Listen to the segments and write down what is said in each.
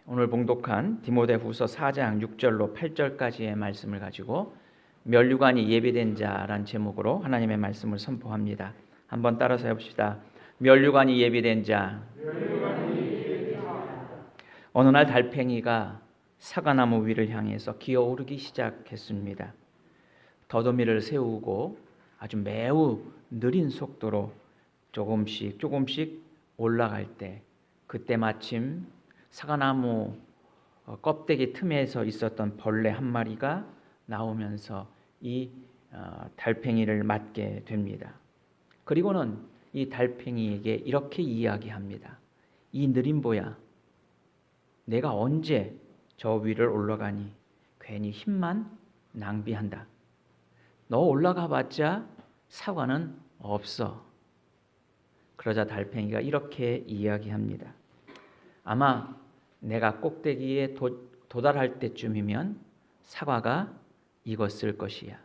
오늘 봉독한 디모데후서 4장 6절로 8절까지의 말씀을 가지고 면류관이 예비된 자란 제목으로 하나님의 말씀을 선포합니다. 한번 따라서 해봅시다. 면류관이 예비된 자. 어느 날 달팽이가 사과나무 위를 향해서 기어오르기 시작했습니다. 더듬이를 세우고 아주 매우 느린 속도로 조금씩 올라갈 때, 그때 마침 사과나무 껍데기 틈에서 있었던 벌레 한 마리가 나오면서 이 달팽이를 맞게 됩니다. 그리고는 이 달팽이에게 이렇게 이야기합니다. 이 느림보야, 내가 언제 저 위를 올라가니 괜히 힘만 낭비한다. 너 올라가 봤자 사과는 없어. 그러자 달팽이가 이렇게 이야기합니다. 아마 내가 꼭대기에 도달할 때쯤이면 사과가 익었을 것이야.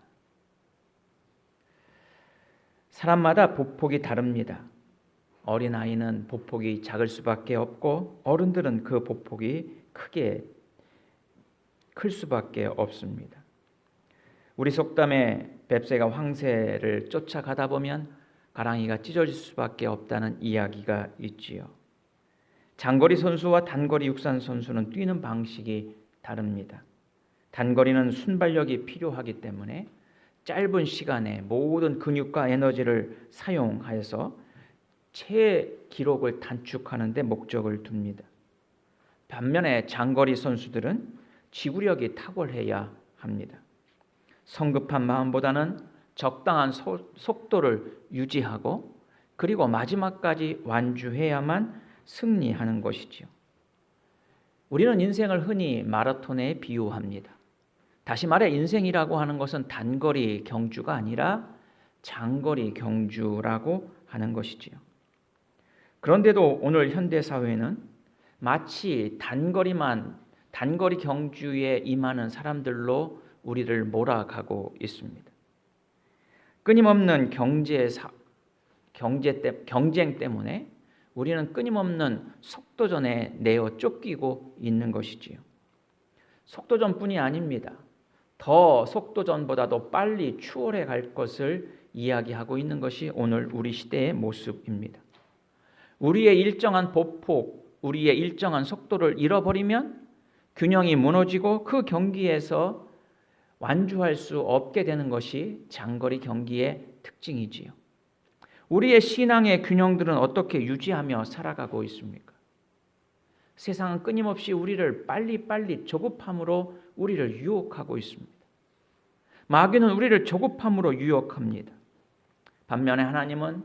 사람마다 보폭이 다릅니다. 어린아이는 보폭이 작을 수밖에 없고 어른들은 그 보폭이 클 수밖에 없습니다. 우리 속담에 뱁새가 황새를 쫓아가다 보면 가랑이가 찢어질 수밖에 없다는 이야기가 있지요. 장거리 선수와 단거리 육상 선수는 뛰는 방식이 다릅니다. 단거리는 순발력이 필요하기 때문에 짧은 시간에 모든 근육과 에너지를 사용하여서 체기록을 단축하는 데 목적을 둡니다. 반면에 장거리 선수들은 지구력이 탁월해야 합니다. 성급한 마음보다는 적당한 속도를 유지하고 그리고 마지막까지 완주해야만 승리하는 것이지요. 우리는 인생을 흔히 마라톤에 비유합니다. 다시 말해 인생이라고 하는 것은 단거리 경주가 아니라 장거리 경주라고 하는 것이지요. 그런데도 오늘 현대 사회는 마치 단거리 경주에 임하는 사람들로 우리를 몰아가고 있습니다. 끊임없는 경쟁 때문에 우리는 끊임없는 속도전에 내어 쫓기고 있는 것이지요. 속도전뿐이 아닙니다. 더 속도전보다도 빨리 추월해 갈 것을 이야기하고 있는 것이 오늘 우리 시대의 모습입니다. 우리의 일정한 보폭, 우리의 일정한 속도를 잃어버리면 균형이 무너지고 그 경기에서 완주할 수 없게 되는 것이 장거리 경기의 특징이지요. 우리의 신앙의 균형들은 어떻게 유지하며 살아가고 있습니까? 세상은 끊임없이 우리를 빨리 조급함으로 우리를 유혹하고 있습니다. 마귀는 우리를 조급함으로 유혹합니다. 반면에 하나님은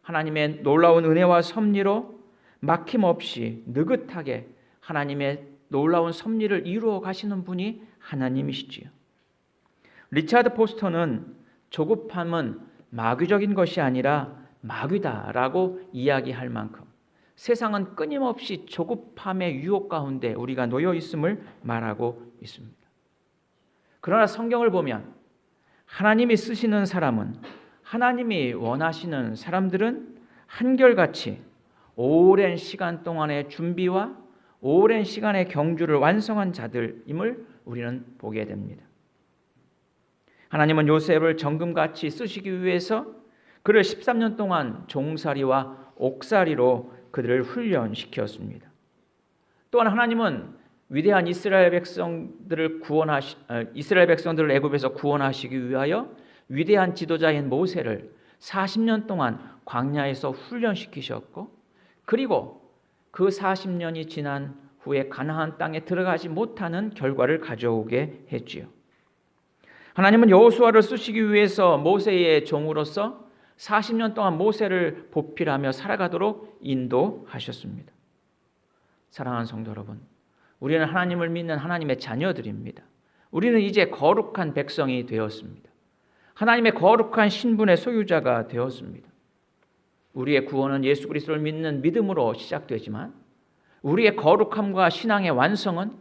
하나님의 놀라운 은혜와 섭리로 막힘없이 느긋하게 하나님의 놀라운 섭리를 이루어 가시는 분이 하나님이시지요. 리차드 포스터는 조급함은 마귀적인 것이 아니라 마귀다라고 이야기할 만큼 세상은 끊임없이 조급함의 유혹 가운데 우리가 놓여 있음을 말하고 있습니다. 그러나 성경을 보면 하나님이 쓰시는 사람은, 하나님이 원하시는 사람들은 한결같이 오랜 시간 동안의 준비와 오랜 시간의 경주를 완성한 자들임을 우리는 보게 됩니다. 하나님은 요셉을 정금같이 쓰시기 위해서 그를 13년 동안 종살이와 옥살이로 그들을 훈련시켰습니다. 또한 하나님은 위대한 이스라엘 백성들을 애굽에서 구원하시기 위하여 위대한 지도자인 모세를 40년 동안 광야에서 훈련시키셨고, 그리고 그 40년이 지난 후에 가나안 땅에 들어가지 못하는 결과를 가져오게 했지요. 하나님은 여호수아를 쓰시기 위해서 모세의 종으로서 40년 동안 모세를 보필하며 살아가도록 인도하셨습니다. 사랑하는 성도 여러분, 우리는 하나님을 믿는 하나님의 자녀들입니다. 우리는 이제 거룩한 백성이 되었습니다. 하나님의 거룩한 신분의 소유자가 되었습니다. 우리의 구원은 예수 그리스도를 믿는 믿음으로 시작되지만 우리의 거룩함과 신앙의 완성은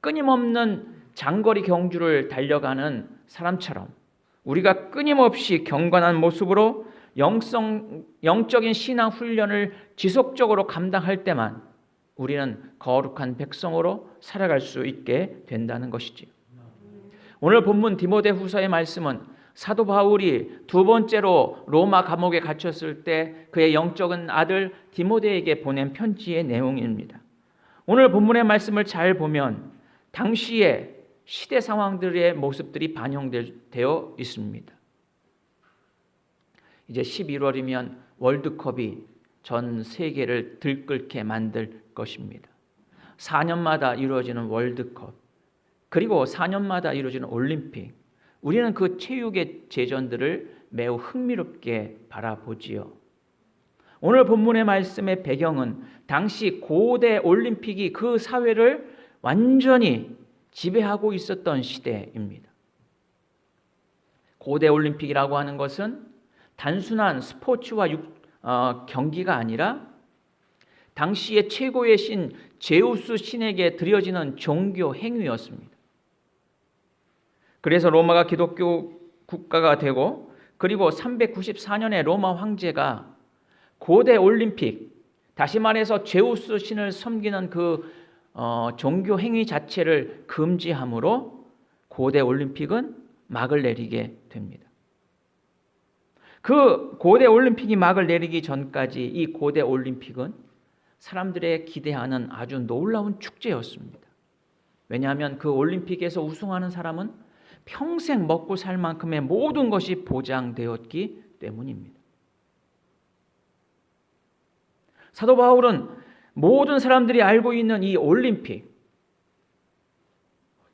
끊임없는 장거리 경주를 달려가는 사람처럼 우리가 끊임없이 경건한 모습으로 영적인 신앙 훈련을 지속적으로 감당할 때만 우리는 거룩한 백성으로 살아갈 수 있게 된다는 것이지요. 오늘 본문 디모데후서의 말씀은 사도 바울이 두 번째로 로마 감옥에 갇혔을 때 그의 영적인 아들 디모데에게 보낸 편지의 내용입니다. 오늘 본문의 말씀을 잘 보면 당시의 시대 상황들의 모습들이 반영되어 있습니다. 이제 11월이면 월드컵이 전 세계를 들끓게 만들 것입니다. 4년마다 이루어지는 월드컵, 그리고 4년마다 이루어지는 올림픽, 우리는 그 체육의 제전들을 매우 흥미롭게 바라보지요. 오늘 본문의 말씀의 배경은 당시 고대 올림픽이 그 사회를 완전히 지배하고 있었던 시대입니다. 고대 올림픽이라고 하는 것은 단순한 스포츠와 경기가 아니라 당시의 최고의 신 제우스 신에게 드려지는 종교 행위였습니다. 그래서 로마가 기독교 국가가 되고, 그리고 394년에 로마 황제가 고대 올림픽, 다시 말해서 제우스 신을 섬기는 그 종교 행위 자체를 금지함으로 고대 올림픽은 막을 내리게 됩니다. 그 고대 올림픽이 막을 내리기 전까지 이 고대 올림픽은 사람들의 기대하는 아주 놀라운 축제였습니다. 왜냐하면 그 올림픽에서 우승하는 사람은 평생 먹고 살 만큼의 모든 것이 보장되었기 때문입니다. 사도 바울은 모든 사람들이 알고 있는 이 올림픽,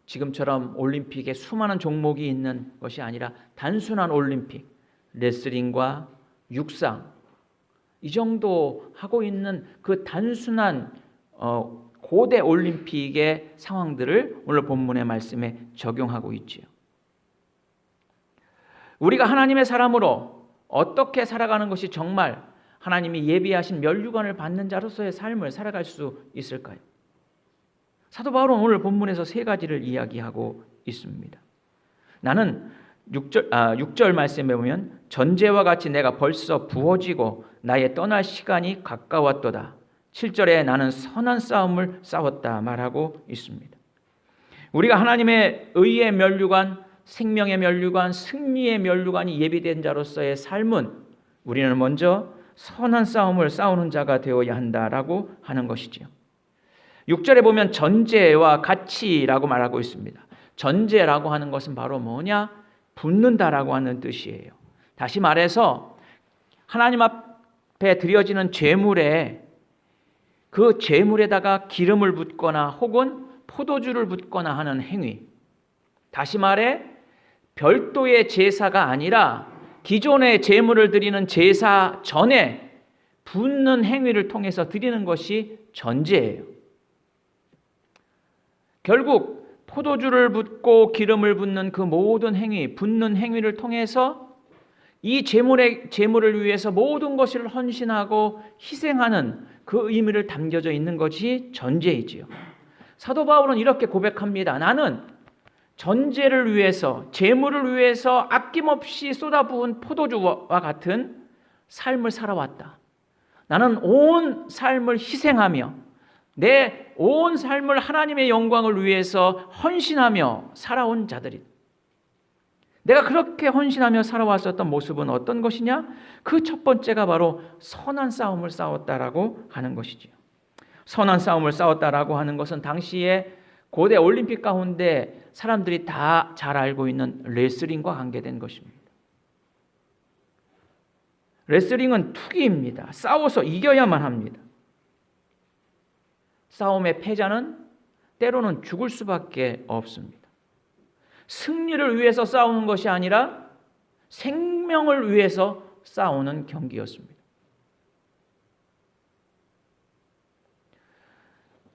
지금처럼 올림픽에 수많은 종목이 있는 것이 아니라 단순한 올림픽, 레슬링과 육상, 이 정도 하고 있는 그 단순한 고대 올림픽의 상황들을 오늘 본문의 말씀에 적용하고 있지요. 우리가 하나님의 사람으로 어떻게 살아가는 것이 정말 하나님이 예비하신 면류관을 받는 자로서의 삶을 살아갈 수 있을까요? 사도 바울은 오늘 본문에서 세 가지를 이야기하고 있습니다. 나는 6절 말씀에 보면 전제와 같이 내가 벌써 부어지고 나의 떠날 시간이 가까웠도다. 7절에 나는 선한 싸움을 싸웠다 말하고 있습니다. 우리가 하나님의 의의 면류관, 생명의 면류관, 승리의 면류관이 예비된 자로서의 삶은 우리는 먼저 선한 싸움을 싸우는 자가 되어야 한다라고 하는 것이지요. 6절에 보면 전제와 같이라고 말하고 있습니다. 전제라고 하는 것은 바로 뭐냐? 붙는다라고 하는 뜻이에요. 다시 말해서 하나님 앞에 드려지는 제물에 그 제물에다가 기름을 붓거나 혹은 포도주를 붓거나 하는 행위, 다시 말해 별도의 제사가 아니라 기존의 제물을 드리는 제사 전에 붓는 행위를 통해서 드리는 것이 전제예요. 결국 포도주를 붓고 기름을 붓는 그 모든 행위, 붓는 행위를 통해서 이 제물을 위해서 모든 것을 헌신하고 희생하는 그 의미를 담겨져 있는 것이 전제이지요. 사도 바울은 이렇게 고백합니다. 나는 전제를 위해서, 제물을 위해서 아낌없이 쏟아부은 포도주와 같은 삶을 살아왔다. 나는 온 삶을 희생하며 내 온 삶을 하나님의 영광을 위해서 헌신하며 살아온 자들이다. 내가 그렇게 헌신하며 살아왔었던 모습은 어떤 것이냐? 그 첫 번째가 바로 선한 싸움을 싸웠다라고 하는 것이지요. 선한 싸움을 싸웠다라고 하는 것은 당시에 고대 올림픽 가운데 사람들이 다 잘 알고 있는 레슬링과 관계된 것입니다. 레슬링은 투기입니다. 싸워서 이겨야만 합니다. 싸움의 패자는 때로는 죽을 수밖에 없습니다. 승리를 위해서 싸우는 것이 아니라 생명을 위해서 싸우는 경기였습니다.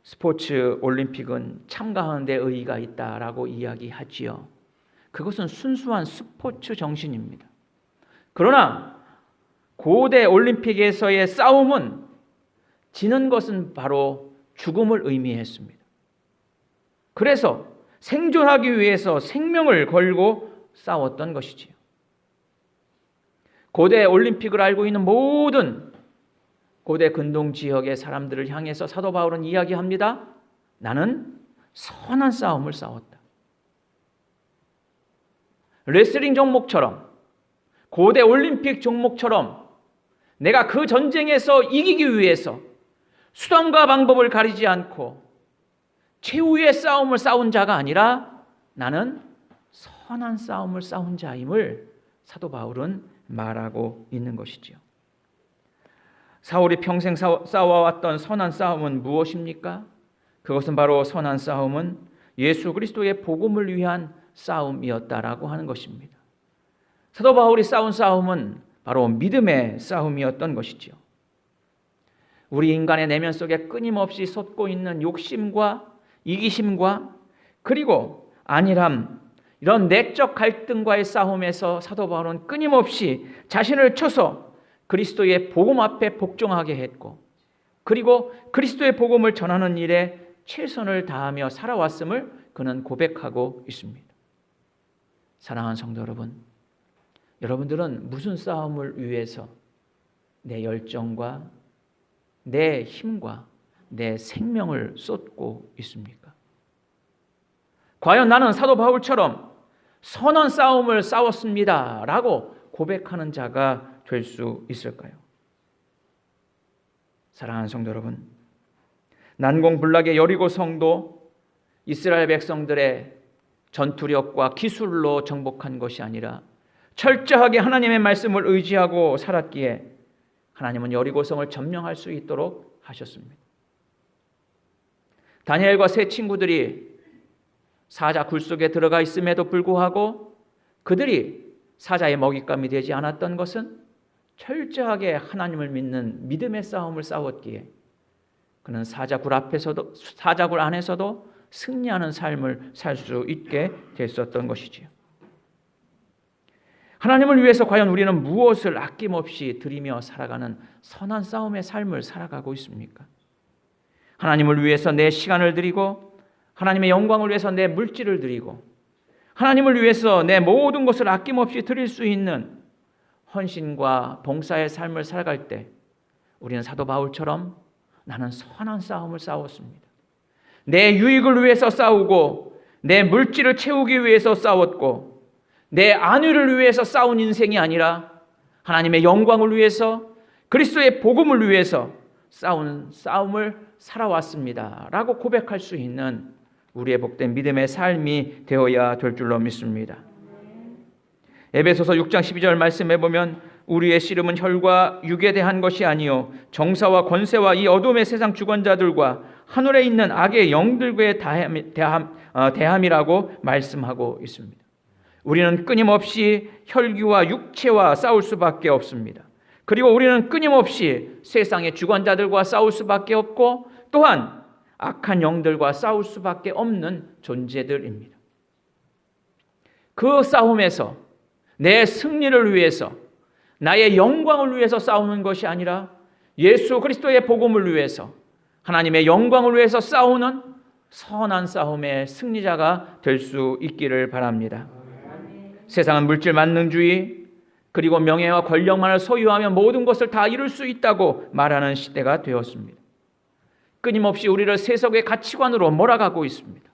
스포츠 올림픽은 참가하는 데 의의가 있다라고 이야기하지요. 그것은 순수한 스포츠 정신입니다. 그러나 고대 올림픽에서의 싸움은 지는 것은 바로 죽음을 의미했습니다. 그래서 생존하기 위해서 생명을 걸고 싸웠던 것이지요. 고대 올림픽을 알고 있는 모든 고대 근동 지역의 사람들을 향해서 사도 바울은 이야기합니다. 나는 선한 싸움을 싸웠다. 레슬링 종목처럼, 고대 올림픽 종목처럼 내가 그 전쟁에서 이기기 위해서 수단과 방법을 가리지 않고 최후의 싸움을 싸운 자가 아니라 나는 선한 싸움을 싸운 자임을 사도 바울은 말하고 있는 것이지요. 사울이 평생 싸워왔던 선한 싸움은 무엇입니까? 그것은 바로 선한 싸움은 예수 그리스도의 복음을 위한 싸움이었다라고 하는 것입니다. 사도 바울이 싸운 싸움은 바로 믿음의 싸움이었던 것이지요. 우리 인간의 내면 속에 끊임없이 솟고 있는 욕심과 이기심과 그리고 안일함, 이런 내적 갈등과의 싸움에서 사도 바울은 끊임없이 자신을 쳐서 그리스도의 복음 앞에 복종하게 했고, 그리고 그리스도의 복음을 전하는 일에 최선을 다하며 살아왔음을 그는 고백하고 있습니다. 사랑하는 성도 여러분, 여러분들은 무슨 싸움을 위해서 내 열정과 내 힘과 내 생명을 쏟고 있습니까? 과연 나는 사도 바울처럼 선한 싸움을 싸웠습니다 라고 고백하는 자가 될 수 있을까요? 사랑하는 성도 여러분, 난공불락의 여리고 성도 이스라엘 백성들의 전투력과 기술로 정복한 것이 아니라 철저하게 하나님의 말씀을 의지하고 살았기에 하나님은 여리고성을 점령할 수 있도록 하셨습니다. 다니엘과 세 친구들이 사자 굴 속에 들어가 있음에도 불구하고 그들이 사자의 먹잇감이 되지 않았던 것은 철저하게 하나님을 믿는 믿음의 싸움을 싸웠기에 그는 사자굴 안에서도 승리하는 삶을 살 수 있게 됐었던 것이지요. 하나님을 위해서 과연 우리는 무엇을 아낌없이 드리며 살아가는 선한 싸움의 삶을 살아가고 있습니까? 하나님을 위해서 내 시간을 드리고 하나님의 영광을 위해서 내 물질을 드리고 하나님을 위해서 내 모든 것을 아낌없이 드릴 수 있는 헌신과 봉사의 삶을 살아갈 때 우리는 사도 바울처럼 나는 선한 싸움을 싸웠습니다. 내 유익을 위해서 싸우고 내 물질을 채우기 위해서 싸웠고 내 안위를 위해서 싸운 인생이 아니라 하나님의 영광을 위해서 그리스도의 복음을 위해서 싸운 싸움을 살아왔습니다 라고 고백할 수 있는 우리의 복된 믿음의 삶이 되어야 될 줄로 믿습니다. 에베소서 6장 12절 말씀해 보면 우리의 씨름은 혈과 육에 대한 것이 아니요 정사와 권세와 이 어둠의 세상 주권자들과 하늘에 있는 악의 영들과의 대함이라고 말씀하고 있습니다. 우리는 끊임없이 혈기와 육체와 싸울 수밖에 없습니다. 그리고 우리는 끊임없이 세상의 주권자들과 싸울 수밖에 없고 또한 악한 영들과 싸울 수밖에 없는 존재들입니다. 그 싸움에서 내 승리를 위해서 나의 영광을 위해서 싸우는 것이 아니라 예수 그리스도의 복음을 위해서 하나님의 영광을 위해서 싸우는 선한 싸움의 승리자가 될 수 있기를 바랍니다. 세상은 물질 만능주의 그리고 명예와 권력만을 소유하면 모든 것을 다 이룰 수 있다고 말하는 시대가 되었습니다. 끊임없이 우리를 세속의 가치관으로 몰아가고 있습니다.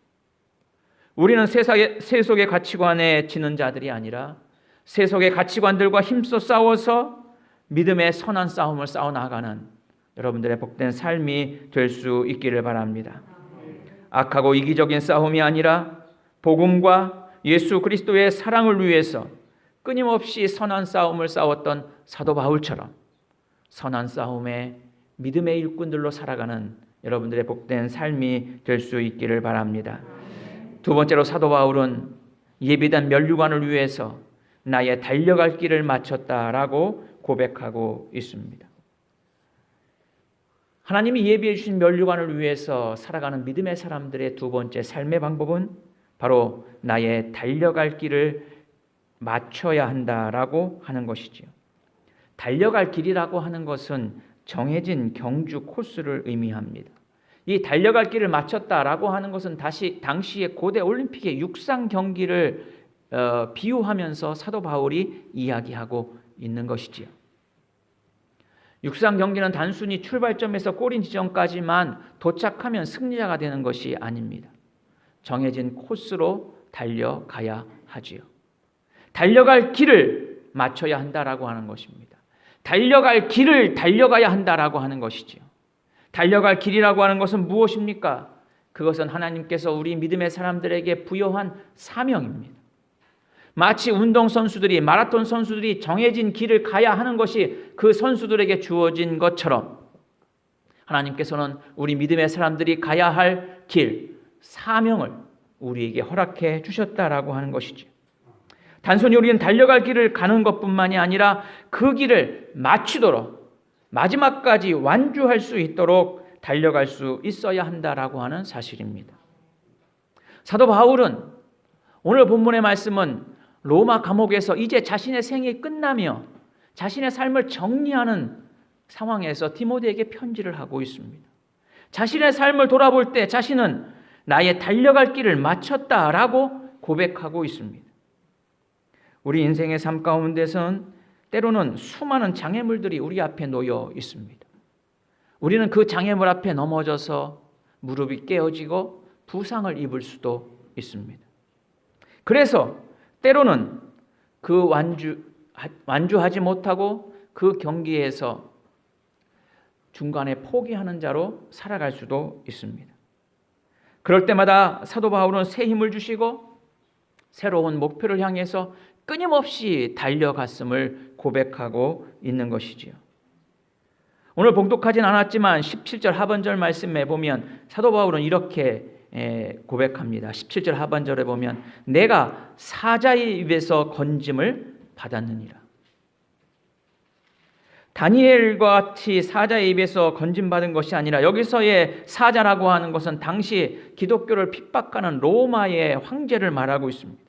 우리는 세속의 가치관에 지는 자들이 아니라 세속의 가치관들과 힘써 싸워서 믿음의 선한 싸움을 싸워나가는 여러분들의 복된 삶이 될 수 있기를 바랍니다. 악하고 이기적인 싸움이 아니라 복음과 예수 그리스도의 사랑을 위해서 끊임없이 선한 싸움을 싸웠던 사도 바울처럼 선한 싸움에 믿음의 일꾼들로 살아가는 여러분들의 복된 삶이 될 수 있기를 바랍니다. 두 번째로 사도 바울은 예비된 면류관을 위해서 나의 달려갈 길을 마쳤다라고 고백하고 있습니다. 하나님이 예비해 주신 면류관을 위해서 살아가는 믿음의 사람들의 두 번째 삶의 방법은 바로 나의 달려갈 길을 맞춰야 한다라고 하는 것이지요. 달려갈 길이라고 하는 것은 정해진 경주 코스를 의미합니다. 이 달려갈 길을 마쳤다라고 하는 것은 당시의 고대 올림픽의 육상 경기를 비유하면서 사도 바울이 이야기하고 있는 것이지요. 육상 경기는 단순히 출발점에서 골인 지점까지만 도착하면 승리자가 되는 것이 아닙니다. 정해진 코스로 달려가야 하지요. 달려갈 길을 맞춰야 한다라고 하는 것입니다. 달려갈 길을 달려가야 한다라고 하는 것이지요. 달려갈 길이라고 하는 것은 무엇입니까? 그것은 하나님께서 우리 믿음의 사람들에게 부여한 사명입니다. 마치 운동선수들이, 마라톤 선수들이 정해진 길을 가야 하는 것이 그 선수들에게 주어진 것처럼 하나님께서는 우리 믿음의 사람들이 가야 할 길, 사명을 우리에게 허락해 주셨다라고 하는 것이죠. 단순히 우리는 달려갈 길을 가는 것뿐만이 아니라 그 길을 마치도록 마지막까지 완주할 수 있도록 달려갈 수 있어야 한다라고 하는 사실입니다. 사도 바울은 오늘 본문의 말씀은 로마 감옥에서 이제 자신의 생이 끝나며 자신의 삶을 정리하는 상황에서 디모데에게 편지를 하고 있습니다. 자신의 삶을 돌아볼 때 자신은 나의 달려갈 길을 마쳤다라고 고백하고 있습니다. 우리 인생의 삶 가운데서는 때로는 수많은 장애물들이 우리 앞에 놓여 있습니다. 우리는 그 장애물 앞에 넘어져서 무릎이 깨어지고 부상을 입을 수도 있습니다. 그래서 때로는 그 완주하지 못하고 그 경기에서 중간에 포기하는 자로 살아갈 수도 있습니다. 그럴 때마다 사도 바울은 새 힘을 주시고 새로운 목표를 향해서 끊임없이 달려갔음을 고백하고 있는 것이지요. 오늘 봉독하진 않았지만 17절 하반절 말씀에 보면 사도 바울은 이렇게 고백합니다. 17절 하반절에 보면 내가 사자의 입에서 건짐을 받았느니라. 다니엘과 같이 사자의 입에서 건짐받은 것이 아니라 여기서의 사자라고 하는 것은 당시 기독교를 핍박하는 로마의 황제를 말하고 있습니다.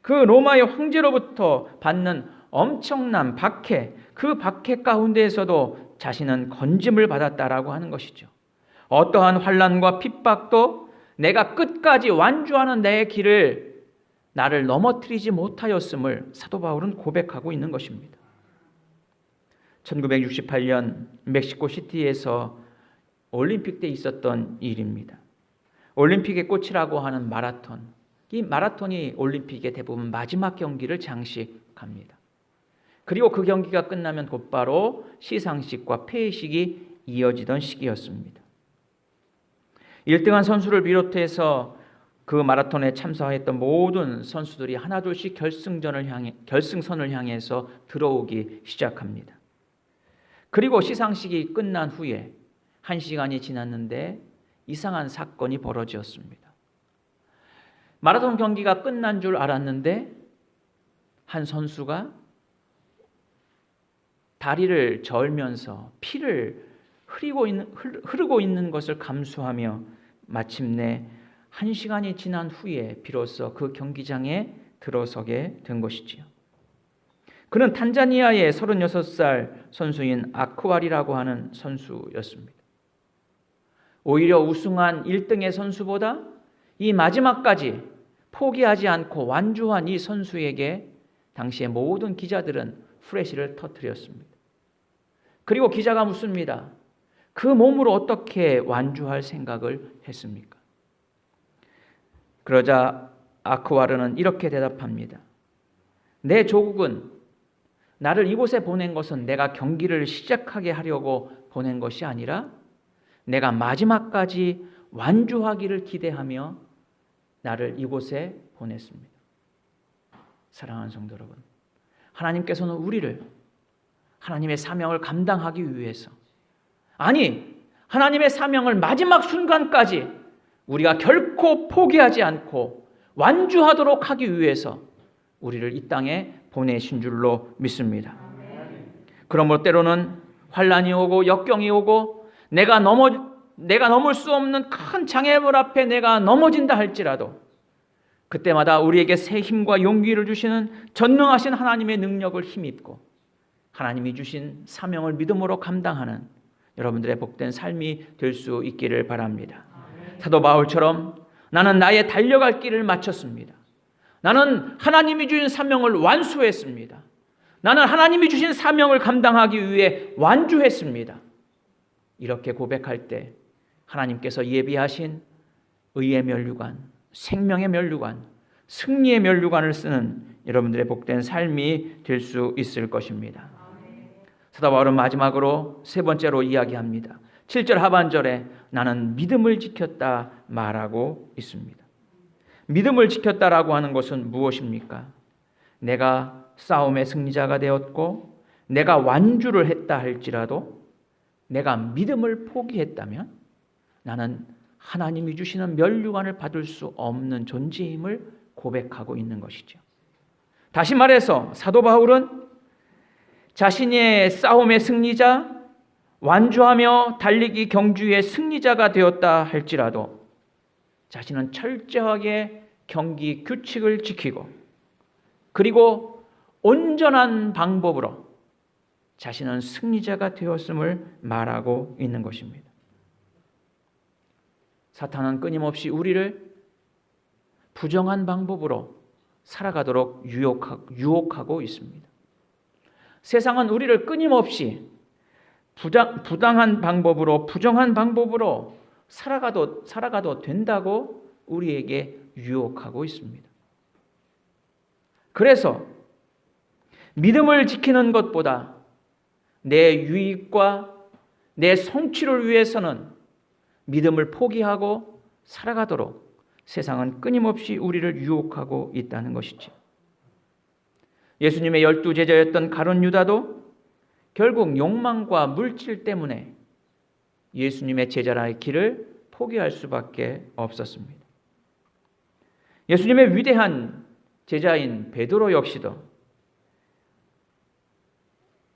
그 로마의 황제로부터 받는 엄청난 박해, 그 박해 가운데에서도 자신은 건짐을 받았다라고 하는 것이죠. 어떠한 환난과 핍박도 내가 끝까지 완주하는 내 길을 나를 넘어뜨리지 못하였음을 사도 바울은 고백하고 있는 것입니다. 1968년 멕시코 시티에서 올림픽 때 있었던 일입니다. 올림픽의 꽃이라고 하는 마라톤. 이 마라톤이 올림픽의 대부분 마지막 경기를 장식합니다. 그리고 그 경기가 끝나면 곧바로 시상식과 폐회식이 이어지던 시기였습니다. 1등한 선수를 비롯해서 그 마라톤에 참가했던 모든 선수들이 하나둘씩 결승선을 향해서 들어오기 시작합니다. 그리고 시상식이 끝난 후에 1시간이 지났는데 이상한 사건이 벌어졌습니다. 마라톤 경기가 끝난 줄 알았는데 한 선수가 다리를 저으면서 피를 흐르고 있는 것을 감수하며 마침내 1시간이 지난 후에 비로소 그 경기장에 들어서게 된 것이지요. 그는 탄자니아의 36살 선수인 아쿠아리라고 하는 선수였습니다. 오히려 우승한 1등의 선수보다 이 마지막까지 포기하지 않고 완주한 이 선수에게 당시의 모든 기자들은 후레쉬를 터뜨렸습니다. 그리고 기자가 묻습니다. 그 몸으로 어떻게 완주할 생각을 했습니까? 그러자 아쿠아르는 이렇게 대답합니다. 내 조국은 나를 이곳에 보낸 것은 내가 경기를 시작하게 하려고 보낸 것이 아니라 내가 마지막까지 완주하기를 기대하며 나를 이곳에 보냈습니다. 사랑하는 성도 여러분, 하나님께서는 우리를 하나님의 사명을 감당하기 위해서, 아니 하나님의 사명을 마지막 순간까지 우리가 결코 포기하지 않고 완주하도록 하기 위해서 우리를 이 땅에 보내신 줄로 믿습니다. 그러므로 때로는 환난이 오고 역경이 오고 내가 넘을 수 없는 큰 장애물 앞에 내가 넘어진다 할지라도 그때마다 우리에게 새 힘과 용기를 주시는 전능하신 하나님의 능력을 힘입고 하나님이 주신 사명을 믿음으로 감당하는 여러분들의 복된 삶이 될 수 있기를 바랍니다. 사도 바울처럼 나는 나의 달려갈 길을 마쳤습니다. 나는 하나님이 주신 사명을 완수했습니다. 나는 하나님이 주신 사명을 감당하기 위해 완주했습니다. 이렇게 고백할 때 하나님께서 예비하신 의의 면류관, 생명의 면류관, 승리의 면류관을 쓰는 여러분들의 복된 삶이 될 수 있을 것입니다. 사도 바울은 마지막으로 세 번째로 이야기합니다. 7절 하반절에 나는 믿음을 지켰다 말하고 있습니다. 믿음을 지켰다라고 하는 것은 무엇입니까? 내가 싸움의 승리자가 되었고 내가 완주를 했다 할지라도 내가 믿음을 포기했다면 나는 하나님이 주시는 면류관을 받을 수 없는 존재임을 고백하고 있는 것이죠. 다시 말해서 사도 바울은 자신의 싸움의 승리자, 완주하며 달리기 경주의 승리자가 되었다 할지라도 자신은 철저하게 경기 규칙을 지키고 그리고 온전한 방법으로 자신은 승리자가 되었음을 말하고 있는 것입니다. 사탄은 끊임없이 우리를 부정한 방법으로 살아가도록 유혹하고 있습니다. 세상은 우리를 끊임없이 부당한 방법으로, 부정한 방법으로 살아가도 된다고 우리에게 유혹하고 있습니다. 그래서 믿음을 지키는 것보다 내 유익과 내 성취를 위해서는 믿음을 포기하고 살아가도록 세상은 끊임없이 우리를 유혹하고 있다는 것이죠. 예수님의 12제자였던 가룟 유다도 결국 욕망과 물질 때문에 예수님의 제자라의 길을 포기할 수밖에 없었습니다. 예수님의 위대한 제자인 베드로 역시도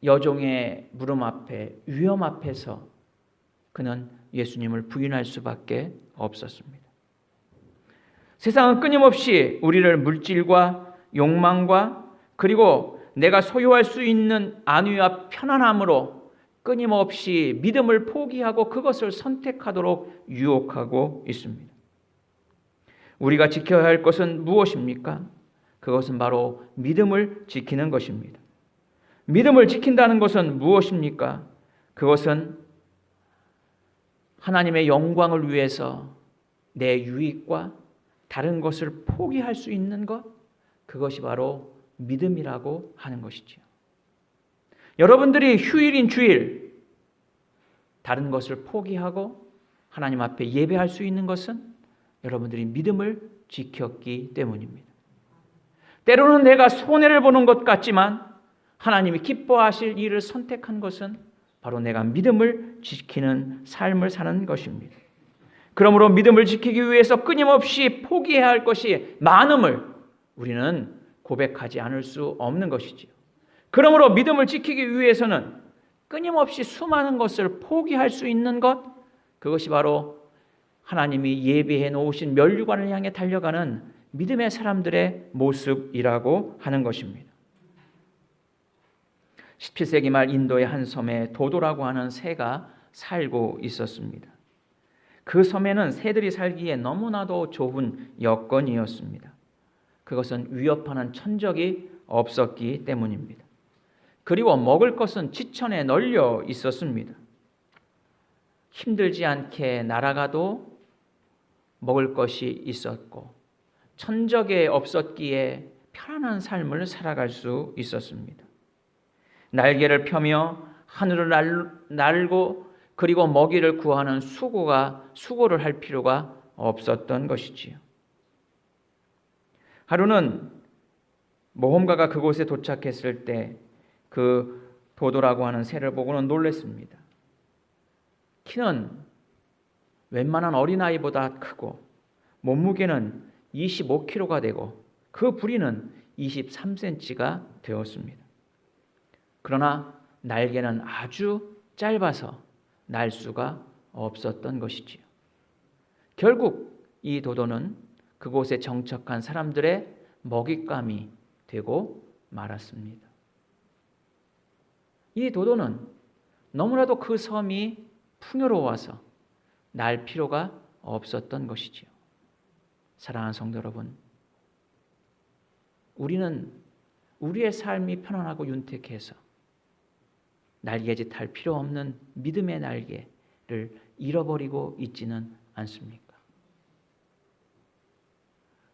여종의 물음 앞에, 위험 앞에서 그는 예수님을 부인할 수밖에 없었습니다. 세상은 끊임없이 우리를 물질과 욕망과 그리고 내가 소유할 수 있는 안위와 편안함으로 끊임없이 믿음을 포기하고 그것을 선택하도록 유혹하고 있습니다. 우리가 지켜야 할 것은 무엇입니까? 그것은 바로 믿음을 지키는 것입니다. 믿음을 지킨다는 것은 무엇입니까? 그것은 하나님의 영광을 위해서 내 유익과 다른 것을 포기할 수 있는 것, 그것이 바로 믿음이라고 하는 것이지요. 여러분들이 휴일인 주일 다른 것을 포기하고 하나님 앞에 예배할 수 있는 것은 여러분들이 믿음을 지켰기 때문입니다. 때로는 내가 손해를 보는 것 같지만 하나님이 기뻐하실 일을 선택한 것은 바로 내가 믿음을 지키는 삶을 사는 것입니다. 그러므로 믿음을 지키기 위해서 끊임없이 포기해야 할 것이 많음을 우리는 고백하지 않을 수 없는 것이지요. 그러므로 믿음을 지키기 위해서는 끊임없이 수많은 것을 포기할 수 있는 것, 그것이 바로 하나님이 예비해 놓으신 면류관을 향해 달려가는 믿음의 사람들의 모습이라고 하는 것입니다. 17세기 말 인도의 한 섬에 도도라고 하는 새가 살고 있었습니다. 그 섬에는 새들이 살기에 너무나도 좋은 여건이었습니다. 그것은 위협하는 천적이 없었기 때문입니다. 그리고 먹을 것은 지천에 널려 있었습니다. 힘들지 않게 날아가도 먹을 것이 있었고 천적에 없었기에 편안한 삶을 살아갈 수 있었습니다. 날개를 펴며 하늘을 날고 그리고 먹이를 구하는 수고를 할 필요가 없었던 것이지요. 하루는 모험가가 그곳에 도착했을 때 그 도도라고 하는 새를 보고는 놀랐습니다. 키는 웬만한 어린아이보다 크고 몸무게는 25kg가 되고 그 부리는 23cm가 되었습니다. 그러나 날개는 아주 짧아서 날 수가 없었던 것이지요. 결국 이 도도는 그곳에 정착한 사람들의 먹잇감이 되고 말았습니다. 이 도도는 너무나도 그 섬이 풍요로워서 날 필요가 없었던 것이지요. 사랑하는 성도 여러분, 우리는 우리의 삶이 편안하고 윤택해서 날개짓 할 필요 없는 믿음의 날개를 잃어버리고 있지는 않습니까?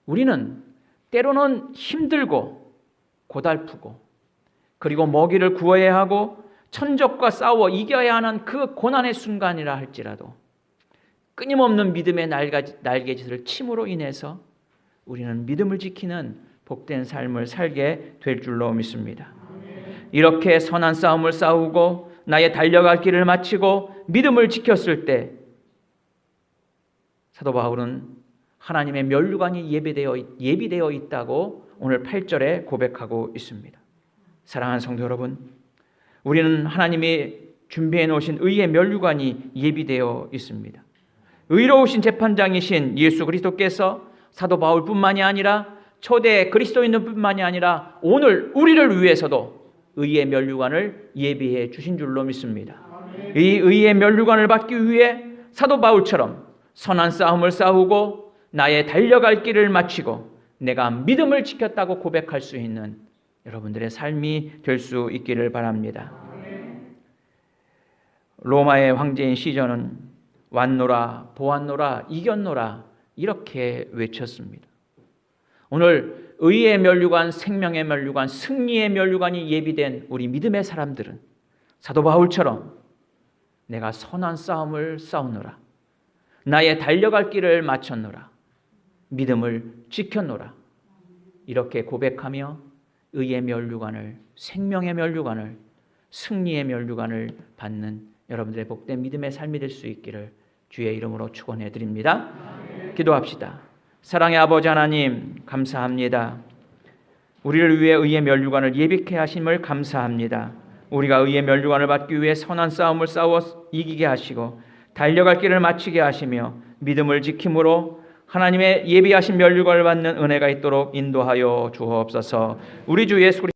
우리는 때로는 힘들고 고달프고 그리고 먹이를 구해야 하고 천적과 싸워 이겨야 하는 그 고난의 순간이라 할지라도 끊임없는 믿음의 날개짓을 침으로 인해서 우리는 믿음을 지키는 복된 삶을 살게 될 줄로 믿습니다. 이렇게 선한 싸움을 싸우고 나의 달려갈 길을 마치고 믿음을 지켰을 때 사도 바울은 하나님의 면류관이 예비되어 있다고 오늘 8절에 고백하고 있습니다. 사랑하는 성도 여러분, 우리는 하나님이 준비해 놓으신 의의 면류관이 예비되어 있습니다. 의로우신 재판장이신 예수 그리스도께서 사도 바울뿐만이 아니라 초대 그리스도인들뿐만이 아니라 오늘 우리를 위해서도 의의 면류관을 예비해 주신 줄로 믿습니다. 이 의의 면류관을 받기 위해 사도 바울처럼 선한 싸움을 싸우고 나의 달려갈 길을 마치고 내가 믿음을 지켰다고 고백할 수 있는 여러분들의 삶이 될 수 있기를 바랍니다. 로마의 황제인 시저는 왔노라 보았노라 이겼노라 이렇게 외쳤습니다. 오늘 의의 면류관, 생명의 면류관, 승리의 면류관이 예비된 우리 믿음의 사람들은 사도 바울처럼 내가 선한 싸움을 싸우노라, 나의 달려갈 길을 마쳤노라, 믿음을 지켰노라 이렇게 고백하며 의의 면류관을, 생명의 면류관을, 승리의 면류관을 받는 여러분들의 복된 믿음의 삶이 될 수 있기를 주의 이름으로 축원해 드립니다. 기도합시다. 사랑의 아버지 하나님, 감사합니다. 우리를 위해 의의 면류관을 예비케 하심을 감사합니다. 우리가 의의 면류관을 받기 위해 선한 싸움을 싸워 이기게 하시고 달려갈 길을 마치게 하시며 믿음을 지킴으로 하나님의 예비하신 면류관을 받는 은혜가 있도록 인도하여 주옵소서. 우리 주 예수 그리스도